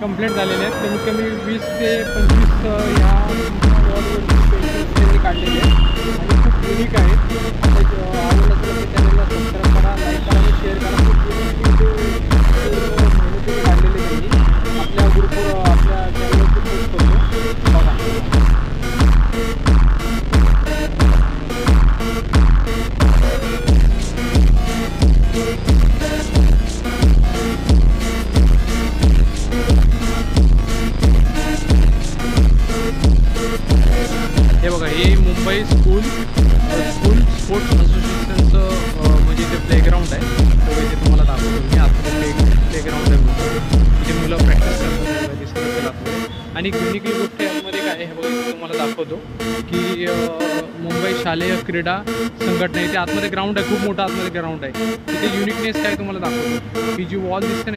Complete झालेले आहेत. कमीत कमी 20 ते 25 ह्या वॉलवरती पेंटिंग्स त्यांनी काढलेले आहेत आणि खूप युनिक आहेत. आवडलं तर ते चॅनलला सबस्क्राईब करा, लाईक करा आणि शेअर करा. खूप युनिक मेहनतीने काढलेले त्यांनी आपल्या ग्रुपवर आपल्या चॅनलवरती पोस्ट करतो बघा. हे बघा, हे मुंबई स्कूल स्पोर्ट्स असोसिएशनचं म्हणजे ते प्लेग्राऊंड आहे. तो इथे तुम्हाला दाखवतो मी. आतमध्ये प्लेग्राऊंड आहे मोठं, तिथे मुलं प्रॅक्टिस करतात दिसतं असेल आतमध्ये. आणि युनिकली गोष्ट यामध्ये काय आहे हे बघा, इथे तुम्हाला दाखवतो की मुंबई शालेय क्रीडा संघटना, इथे आतमध्ये ग्राउंड आहे, खूप मोठा आतमध्ये ग्राउंड आहे. तिथे युनिकनेस काय तुम्हाला दाखवतो. ही जी वॉल दिसते ना